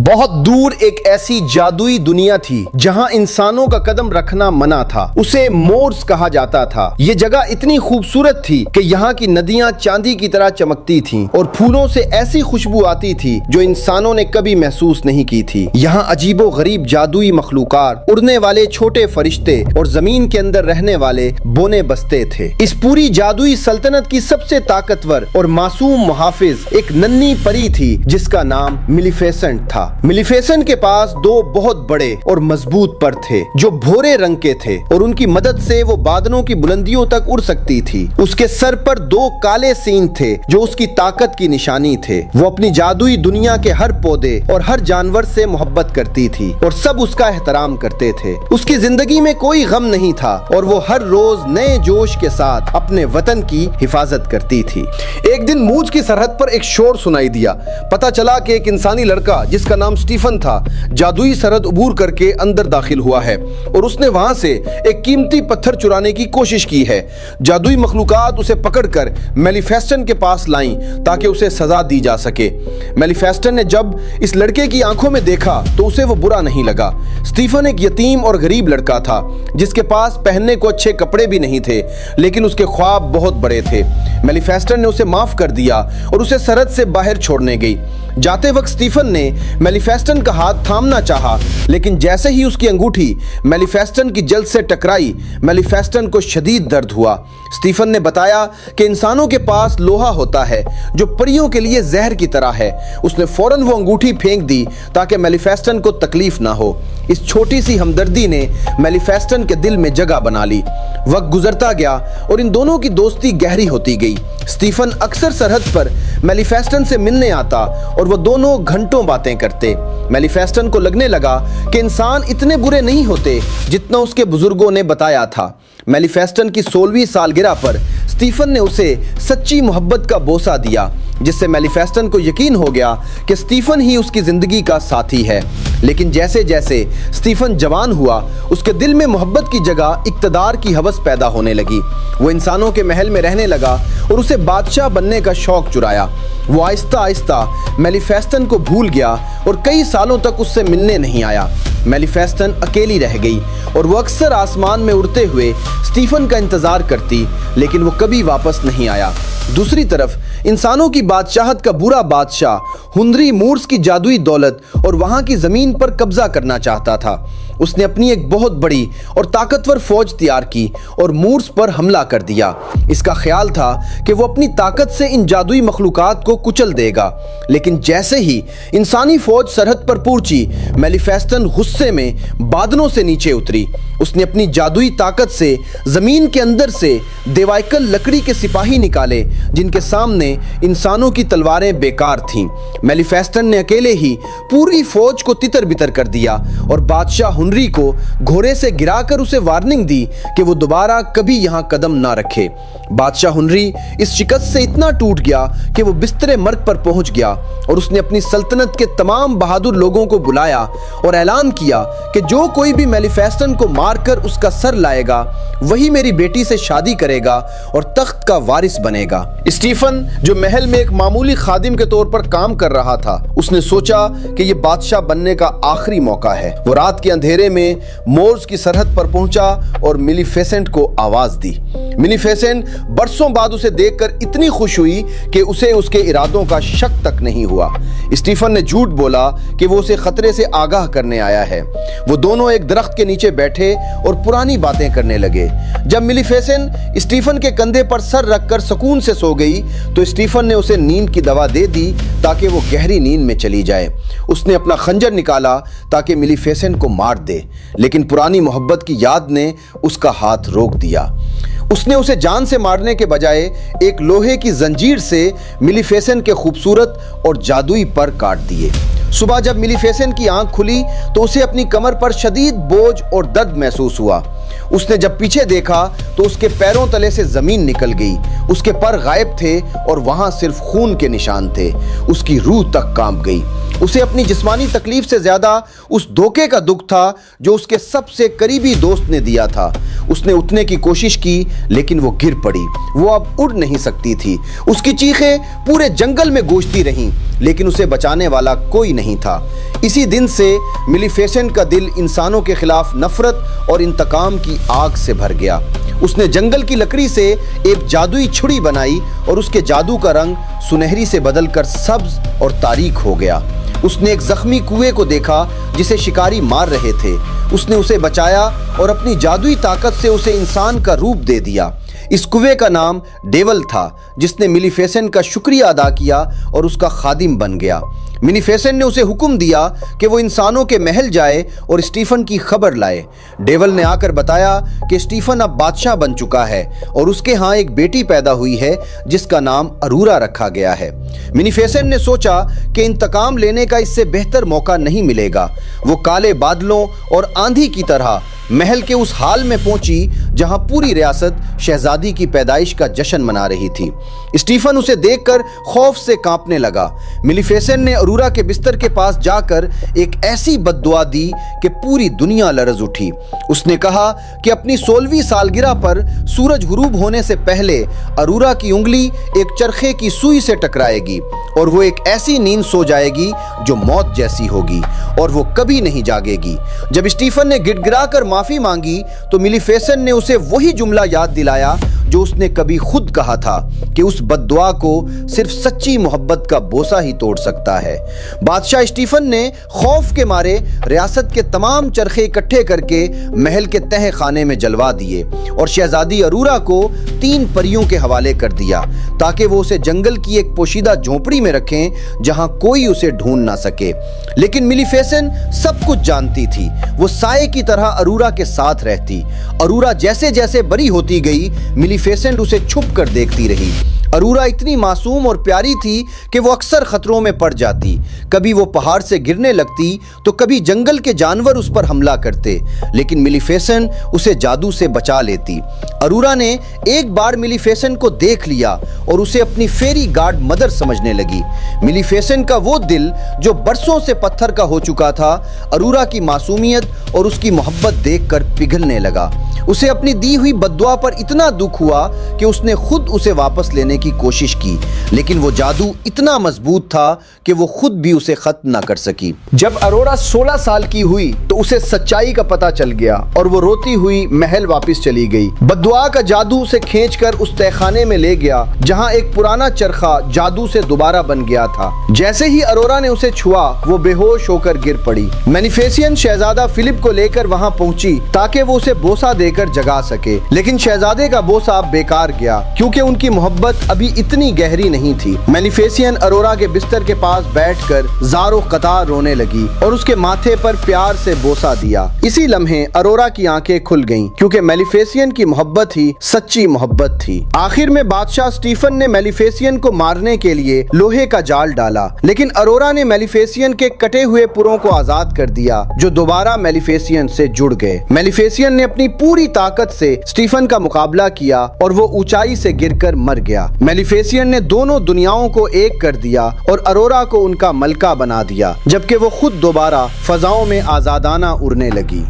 بہت دور ایک ایسی جادوئی دنیا تھی جہاں انسانوں کا قدم رکھنا منع تھا۔ اسے مورس کہا جاتا تھا۔ یہ جگہ اتنی خوبصورت تھی کہ یہاں کی ندیاں چاندی کی طرح چمکتی تھیں اور پھولوں سے ایسی خوشبو آتی تھی جو انسانوں نے کبھی محسوس نہیں کی تھی۔ یہاں عجیب و غریب جادوئی مخلوقات، اڑنے والے چھوٹے فرشتے اور زمین کے اندر رہنے والے بونے بستے تھے۔ اس پوری جادوئی سلطنت کی سب سے طاقتور اور معصوم محافظ ایک ننھی پری تھی جس کا نام میلیفیسنٹ تھا۔ میلیفیسنٹ کے پاس دو بہت بڑے اور مضبوط پر تھے جو بھورے رنگ کے تھے اور ان کی مدد سے وہ بادلوں کی بلندیوں تک اڑ سکتی تھی۔ اس کے سر پر دو کالے سینگ تھے جو اس کی طاقت کی نشانی تھے۔ وہ اپنی جادوئی دنیا کے ہر پودے اور ہر جانور سے محبت کرتی تھی اور سب اس کا احترام کرتے تھے۔ اس کی زندگی میں کوئی غم نہیں تھا اور وہ ہر روز نئے جوش کے ساتھ اپنے وطن کی حفاظت کرتی تھی۔ ایک دن موج کی سرحد پر ایک شور سنائی دیا۔ پتہ چلا کہ ایک انسانی لڑکا جس کا نام سٹیفن تھا جادوئی سرحد عبور کر کے اندر داخل ہوا ہے اور اس نے وہاں سے ایک قیمتی پتھر چرانے کی کوشش کی ہے۔ جادوئی مخلوقات اسے پکڑ کر میلیفیسنٹ کے پاس لائیں تاکہ اسے سزا دی جا سکے۔ میلیفیسنٹ نے جب اس لڑکے کی آنکھوں میں دیکھا تو اسے وہ برا نہیں لگا۔ سٹیفن ایک یتیم اور غریب لڑکا تھا جس کے پاس پہننے کو اچھے کپڑے بھی نہیں تھے، لیکن اس کے خواب بہت بڑے تھے۔ میلیفیسنٹ نے اسے معاف کر دیا اور اسے سرحد سے باہر چھوڑنے گئی۔ جاتے وقت سٹیفن نے میلیفیسنٹ کا ہاتھ تھامنا چاہا، لیکن جیسے ہی اس کی انگوٹھی میلیفیسنٹ کی جلد سے ٹکرائی، میلیفیسنٹ کو شدید درد ہوا۔ سٹیفن نے بتایا کہ انسانوں کے پاس لوہا ہوتا ہے جو پریوں کے لیے زہر کی طرح ہے۔ اس نے فوراً وہ انگوٹھی پھینک دی تاکہ میلیفیسنٹ کو تکلیف نہ ہو۔ اس چھوٹی سی ہمدردی نے میلیفیسنٹ کے دل میں جگہ بنا لی۔ وقت گزرتا گیا اور ان دونوں کی دوستی گہری ہوتی گئی۔ سٹیفن اکثر سرحد پر میلیفیسنٹ سے ملنے آتا اور وہ دونوں گھنٹوں باتیں کرتے۔ میلیفیسنٹ کو لگنے لگا کہ انسان اتنے برے نہیں ہوتے جتنا اس کے بزرگوں نے بتایا تھا۔ میلیفیسنٹ کی 16ویں سالگرہ پر سٹیفن نے اسے سچی محبت کا بوسہ دیا، جس سے میلیفیسنٹ کو یقین ہو گیا کہ سٹیفن ہی اس کی زندگی کا ساتھی ہے۔ لیکن جیسے جیسے سٹیفن جوان ہوا، اس کے دل میں محبت کی جگہ اقتدار کی ہوس پیدا ہونے لگی۔ وہ انسانوں کے محل میں رہنے لگا اور اسے بادشاہ بننے کا شوق چرایا۔ وہ آہستہ آہستہ میلیفیسنٹ کو بھول گیا اور کئی سالوں تک اس سے ملنے نہیں آیا۔ میلیفیسنٹ اکیلی رہ گئی اور وہ اکثر آسمان میں اڑتے ہوئے سٹیفن کا انتظار کرتی، لیکن وہ کبھی واپس نہیں آیا۔ دوسری طرف انسانوں کی بادشاہت کا برا بادشاہ ہنری مورس کی جادوئی دولت اور وہاں کی زمین پر قبضہ کرنا چاہتا تھا۔ اس نے اپنی ایک بہت بڑی اور طاقتور فوج تیار کی اور مورس پر حملہ کر دیا۔ اس کا خیال تھا کہ وہ اپنی طاقت سے ان جادوئی مخلوقات کو کچل دے گا، لیکن جیسے ہی انسانی فوج سرحد پر پہنچی، میلیفیسنٹ غصے میں بادلوں سے نیچے اتری۔ اس نے اپنی جادوئی طاقت سے زمین کے اندر سے دیوائکل لکڑی کے سپاہی نکالے جن کے سامنے انسانوں کی تلواریں بیکار تھیں۔ میلیفیسنٹ نے اکیلے ہی پوری فوج کو تتر بتر کر دیا اور بادشاہ ہنری کو گھوڑے سے گرا کر اسے وارننگ دی کہ وہ دوبارہ کبھی یہاں قدم نہ رکھے۔ بادشاہ ہنری اس شکست سے اتنا ٹوٹ گیا کہ وہ بستر مرگ پر پہنچ گیا اور اس نے اپنی سلطنت کے تمام بہادر لوگوں کو بلایا اور اعلان کیا کہ جو کوئی بھی میلیفیسنٹ کو مار کر اس کا سر لائے گا وہی میری بیٹی سے شادی کرے گا اور تخت کا وارث بنے گا۔ سٹیفن جو محل میں ایک معمولی خادم کے طور پر کام کر رہا تھا، اس نے سوچا کہ یہ بادشاہ بننے کا آخری موقع ہے۔ وہ رات کے اندھیرے میں مورس کی سرحد پر پہنچا اور میلیفیسنٹ کو آواز دی۔ میلیفیسنٹ برسوں بعد اسے دیکھ کر اتنی خوش ہوئی کہ اسے اس کے ارادوں کا شک تک نہیں ہوا۔ سٹیفن نے جھوٹ بولا کہ وہ اسے خطرے سے آگاہ کرنے آیا ہے۔ وہ دونوں ایک درخت کے نیچے بیٹھے اور پرانی باتیں کرنے لگے۔ جب میلیفیسنٹ سٹیفن کے کندھے پر سر رکھ کر سکون سے سو گئی تو سٹیفن نے اسے نیند کی دوا دے دی تاکہ وہ گہری نیند میں چلی جائے۔ اس نے اپنا خنجر نکالا تاکہ میلیفیسنٹ کو مار دے، لیکن پرانی محبت کی یاد نے اس کا ہاتھ روک دیا۔ اس نے اسے جان سے مارنے کے بجائے ایک لوہے کی زنجیر سے میلیفیسنٹ کے خوبصورت اور جادوئی پر کاٹ دیے۔ صبح جب میلیفیسنٹ کی آنکھ کھلی تو اسے اپنی کمر پر شدید بوجھ اور درد محسوس ہوا۔ اس نے جب پیچھے دیکھا تو اس کے پیروں تلے سے زمین نکل گئی۔ اس کے پر غائب تھے اور وہاں صرف خون کے نشان تھے۔ اس کی روح تک کانپ گئی۔ اسے اپنی جسمانی تکلیف سے زیادہ اس دھوکے کا دکھ تھا جو اس کے سب سے قریبی دوست نے دیا تھا۔ اس نے اٹھنے کی کوشش کی لیکن وہ گر پڑی۔ وہ اب اڑ نہیں سکتی تھی۔ اس کی چیخیں پورے جنگل میں گونجتی رہیں۔ لیکن اسے بچانے والا کوئی نہیں تھا۔ اسی دن سے میلیفیسنٹ کا دل انسانوں کے خلاف نفرت اور انتقام کی آگ سے بھر گیا۔ اس نے جنگل کی لکڑی سے ایک جادوئی چھڑی بنائی اور اس کے جادو کا رنگ سنہری سے بدل کر سبز اور تاریک ہو گیا۔ اس نے ایک زخمی کنویں کو دیکھا جسے شکاری مار رہے تھے۔ اس نے اسے بچایا اور اپنی جادوئی طاقت سے اسے انسان کا روپ دے دیا۔ اس کنویں کا نام ڈیول تھا، جس نے میلیفیسنٹ کا شکریہ ادا کیا اور اس کا خادم بن گیا۔ میلیفیسنٹ نے اسے حکم دیا کہ وہ انسانوں کے محل جائے اور اسٹیفن کی خبر لائے۔ ڈیول نے آ کر بتایا کہ اسٹیفن اب بادشاہ بن چکا ہے اور اس کے ہاں ایک بیٹی پیدا ہوئی ہے جس کا نام ارورا رکھا گیا ہے۔ میلیفیسنٹ نے سوچا کہ انتقام لینے کا اس سے بہتر موقع نہیں ملے گا۔ وہ کالے بادلوں اور آندھی کی طرح محل کے اس حال میں پہنچی جہاں پوری ریاست شہزادی کی پیدائش کا جشن منا رہی تھی۔ اسٹیفن اسے دیکھ کر خوف سے کانپنے لگا۔ میلیفیسنٹ نے ارورا کے بستر کے پاس جا کر ایک ایسی بد دعا دی کہ پوری دنیا لرز اٹھی۔ اس نے کہا کہ اپنی 16ویں سالگرہ پر سورج غروب ہونے سے پہلے ارورا کی انگلی ایک چرخے کی سوئی سے ٹکرائے گی اور وہ ایک ایسی نیند سو جائے گی جو موت جیسی ہوگی اور وہ کبھی نہیں جاگے گی۔ جب اسٹیفن نے گڑ گڑا کر معافی مانگی تو میلیفیسنٹ نے اسے وہی جملہ یاد دلایا جو اس نے کبھی خود کہا تھا کہ اس بد دعا کو صرف سچی محبت کا بوسہ ہی توڑ سکتا ہے۔ بادشاہ اسٹیفن نے خوف کے مارے ریاست کے تمام چرخے اکٹھے کر کے محل کے تہہ خانے میں جلوا دیے اور شہزادی ارورا کو 3 پریوں کے حوالے کر دیا تاکہ وہ اسے جنگل کی ایک پوشیدہ جھونپڑی میں رکھیں جہاں کوئی اسے ڈھونڈ نہ سکے۔ لیکن میلیفیسنٹ سب کچھ جانتی تھی۔ وہ سائے کی طرح ارورا کے ساتھ رہتی۔ ارورا جیسے جیسے بڑی ہوتی گئی میلیفیسنٹ اسے چھپ کر دیکھتی رہی۔ ارورا اتنی معصوم اور پیاری تھی کہ وہ اکثر خطروں میں پڑ جاتی۔ کبھی وہ پہاڑ سے گرنے لگتی تو کبھی جنگل کے جانور اس پر حملہ کرتے، لیکن میلیفیسنٹ اسے جادو سے بچا لیتی۔ ارورا نے ایک بار میلیفیسنٹ کو دیکھ لیا اور اسے اپنی فیری گارڈ مدر سمجھنے لگی۔ میلیفیسنٹ کا وہ دل جو برسوں سے پتھر کا ہو چکا تھا ارورا کی معصومیت اور اس کی محبت دیکھ کر پگھلنے لگا۔ اسے اپنی دی ہوئی بد دعا پر اتنا دکھ ہوا کہ اس نے خود اسے واپس لینے کی کوشش کی، لیکن وہ جادو اتنا مضبوط تھا کہ وہ خود بھی اسے ختم نہ کر سکی۔ جب ارورا 16 سال کی ہوئی تو اسے سچائی کا پتہ چل گیا اور وہ روتی ہوئی محل واپس چلی گئی۔ بد دعا کا جادو اسے کھینچ کر اس تہہ خانے میں لے گیا جہاں ایک پرانا چرخہ جادو سے دوبارہ بن گیا تھا۔ جیسے ہی ارورا نے اسے چھوا وہ بے ہوش ہو کر گر پڑی۔ میلیفیسنٹ شہزادہ فلپ کو لے کر وہاں پہنچی تاکہ وہ اسے بوسہ دے کر جگا سکے، لیکن شہزادے کا بوسہ بیکار گیا کیونکہ ان کی محبت ابھی اتنی گہری نہیں تھی۔ میلیفیسنٹ ارورا کے بستر کے پاس بیٹھ کر زار و قطار رونے لگی اور اس کے ماتھے پر پیار سے بوسہ دیا۔ اسی لمحے ارورا کی آنکھیں کھل گئیں کیونکہ میلیفیسنٹ کی محبت ہی سچی محبت تھی۔ آخر میں بادشاہ اسٹیفن نے میلیفیسنٹ کو مارنے کے لیے لوہے کا جال ڈالا، لیکن ارورا نے میلیفیسنٹ کے کٹے ہوئے پروں کو آزاد کر دیا جو دوبارہ میلیفیسنٹ سے جڑ گئے۔ میلیفیسنٹ نے اپنی پوری طاقت سے اسٹیفن کا مقابلہ کیا اور وہ اونچائی سے گر کر مر گیا۔ میلیفیسنٹ نے دونوں دنیاؤں کو ایک کر دیا اور ارورا کو ان کا ملکہ بنا دیا، جبکہ وہ خود دوبارہ فضاؤں میں آزادانہ اڑنے لگی۔